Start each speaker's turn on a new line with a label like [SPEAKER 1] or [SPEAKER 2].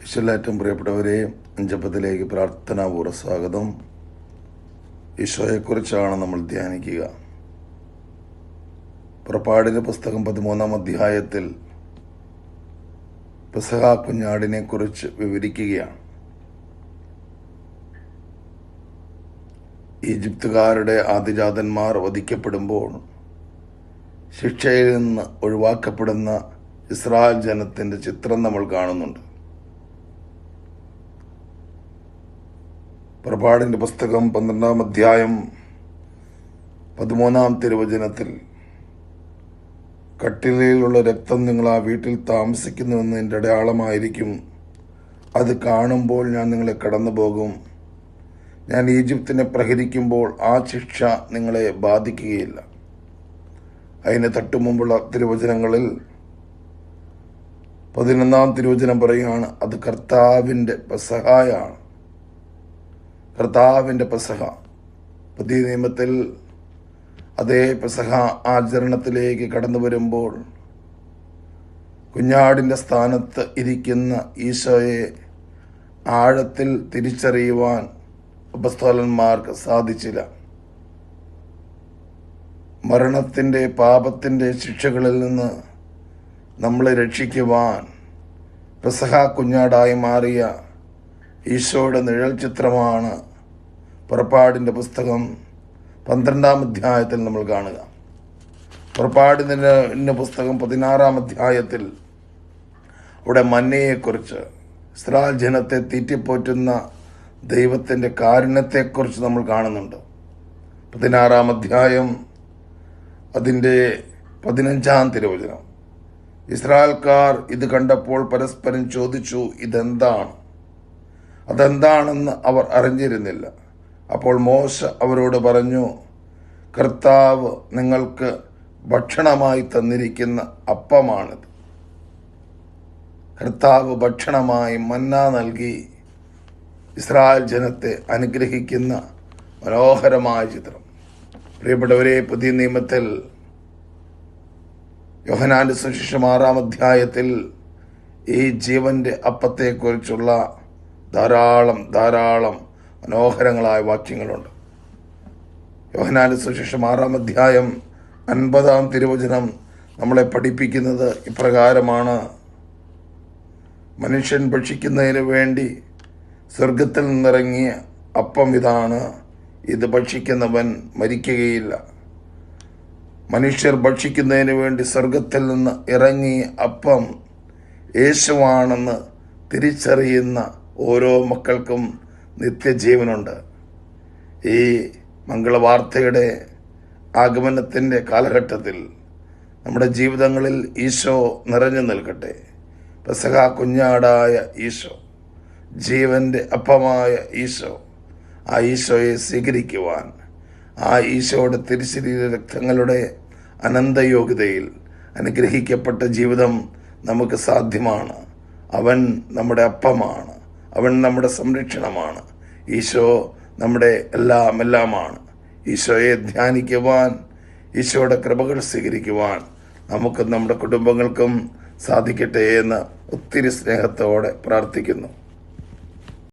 [SPEAKER 1] ഈശ്വരേറ്റവും പ്രിയപ്പെട്ടവരെ, ജപത്തിലേക്ക് പ്രാർത്ഥനാപൂർവ്വ സ്വാഗതം. ഈശോയെക്കുറിച്ചാണ് നമ്മൾ ധ്യാനിക്കുക. പുറപ്പാടിൻ്റെ പുസ്തകം 13-ാം അധ്യായത്തിൽ പെസഹ കുഞ്ഞാടിനെ കുറിച്ച് വിവരിക്കുകയാണ്. ഈജിപ്തുകാരുടെ ആദിജാതന്മാർ വധിക്കപ്പെടുമ്പോൾ ശിക്ഷയിൽ നിന്ന് ഒഴിവാക്കപ്പെടുന്ന ഇസ്രായേൽ ജനത്തിൻ്റെ ചിത്രം നമ്മൾ കാണുന്നുണ്ട്. പുറപ്പാടിൻ്റെ പുസ്തകം 12-ാം അധ്യായം 13-ാം തിരുവചനത്തിൽ, കട്ടിലയിലുള്ള രക്തം നിങ്ങൾ ആ വീട്ടിൽ താമസിക്കുന്നുവെന്നതിൻ്റെ അടയാളമായിരിക്കും. അത് കാണുമ്പോൾ ഞാൻ നിങ്ങളെ കടന്നു പോകും. ഞാൻ ഈജിപ്തിനെ പ്രഹരിക്കുമ്പോൾ ആ ശിക്ഷ നിങ്ങളെ ബാധിക്കുകയില്ല. അതിന് തൊട്ടുമുമ്പുള്ള തിരുവചനങ്ങളിൽ 11-ാം തിരുവചനം പറയുകയാണ്, അത് കർത്താവിൻ്റെ പെസഹയാണ്. കർത്താവിൻ്റെ പെസഹ. പുതിയ നിയമത്തിൽ അതേ പെസഹ ആചരണത്തിലേക്ക് കടന്നു വരുമ്പോൾ കുഞ്ഞാടിൻ്റെ സ്ഥാനത്ത് ഇരിക്കുന്ന ഈശോയെ ആഴത്തിൽ തിരിച്ചറിയുവാൻ അപ്പസ്തോലന്മാർക്ക് സാധിച്ചില്ല. മരണത്തിൻ്റെ, പാപത്തിൻ്റെ ശിക്ഷകളിൽ നിന്ന് നമ്മളെ രക്ഷിക്കുവാൻ പെസഹ കുഞ്ഞാടായി മാറിയ ഈശോയുടെ നിഴൽ ചിത്രമാണ് പുറപ്പാടിൻ്റെ പുസ്തകം 12-ാം അധ്യായത്തിൽ നമ്മൾ കാണുക. പുറപ്പാടിൻ്റെ പുസ്തകം 16-ാം അധ്യായത്തിൽ അവിടെ മന്നയെക്കുറിച്ച്, ഇസ്രായേൽ ജനത്തെ തീറ്റിപ്പോറ്റുന്ന ദൈവത്തിൻ്റെ കാരുണ്യത്തെക്കുറിച്ച് നമ്മൾ കാണുന്നുണ്ട്. 16-ാം അധ്യായം അതിൻ്റെ 15-ാം തിരുവചനം, ഇസ്രായേൽക്കാർ ഇത് കണ്ടപ്പോൾ പരസ്പരം ചോദിച്ചു, ഇതെന്താണ്? അതെന്താണെന്ന് അവർ അറിഞ്ഞിരുന്നില്ല. അപ്പോൾ മോശ അവരോട് പറഞ്ഞു, കർത്താവ് നിങ്ങൾക്ക് ഭക്ഷണമായി തന്നിരിക്കുന്ന അപ്പമാണിത്. കർത്താവ് ഭക്ഷണമായി മന്ന നൽകി ഇസ്രായേൽ ജനത്തെ അനുഗ്രഹിക്കുന്ന മനോഹരമായ ചിത്രം. പ്രിയപ്പെട്ടവരെ, പുതിയ നിയമത്തിൽ യോഹന്നാന്റെ സുവിശേഷം 6-ാം അധ്യായത്തിൽ ഈ ജീവന്റെ അപ്പത്തെക്കുറിച്ചുള്ള ധാരാളം മനോഹരങ്ങളായ വാക്യങ്ങളുണ്ട്. യോഹന്നാന്റെ സുവിശേഷം 6-ാം അധ്യായം 50-ാം തിരുവചനം നമ്മളെ പഠിപ്പിക്കുന്നത് ഇപ്രകാരമാണ്, മനുഷ്യൻ ഭക്ഷിക്കുന്നതിന് വേണ്ടി സ്വർഗത്തിൽ നിന്നിറങ്ങിയ അപ്പം ഇതാണ്. ഇത് ഭക്ഷിക്കുന്നവൻ മരിക്കുകയില്ല. മനുഷ്യർ ഭക്ഷിക്കുന്നതിന് വേണ്ടി സ്വർഗത്തിൽ നിന്ന് ഇറങ്ങിയ അപ്പം യേശുവാണെന്ന് തിരിച്ചറിയുന്ന ഓരോ മക്കൾക്കും നിത്യജീവനുണ്ട്. ഈ മംഗളവാർത്തയുടെ ആഗമനത്തിൻ്റെ കാലഘട്ടത്തിൽ നമ്മുടെ ജീവിതങ്ങളിൽ ഈശോ നിറഞ്ഞു നിൽക്കട്ടെ. പെസഹ കുഞ്ഞാടായ ഈശോ, ജീവന്റെ അപ്പമായ ഈശോ, ആ ഈശോയെ സ്വീകരിക്കുവാൻ, ആ ഈശോയുടെ തിരുശരീര രക്തങ്ങളുടെ അനന്തയോഗ്യതയിൽ അനുഗ്രഹിക്കപ്പെട്ട ജീവിതം നമുക്ക് സാധ്യമാണ്. അവൻ നമ്മുടെ അപ്പമാണ്. അവൻ നമ്മുടെ സംരക്ഷണമാണ്. ഈശോ നമ്മുടെ എല്ലാമാണ്. ഈശോയെ ധ്യാനിക്കുവാൻ, ഈശോയുടെ കൃപകൾ സ്വീകരിക്കുവാൻ നമുക്കും നമ്മുടെ കുടുംബങ്ങൾക്കും സാധിക്കട്ടെ എന്ന് ഒത്തിരി സ്നേഹത്തോടെ പ്രാർത്ഥിക്കുന്നു.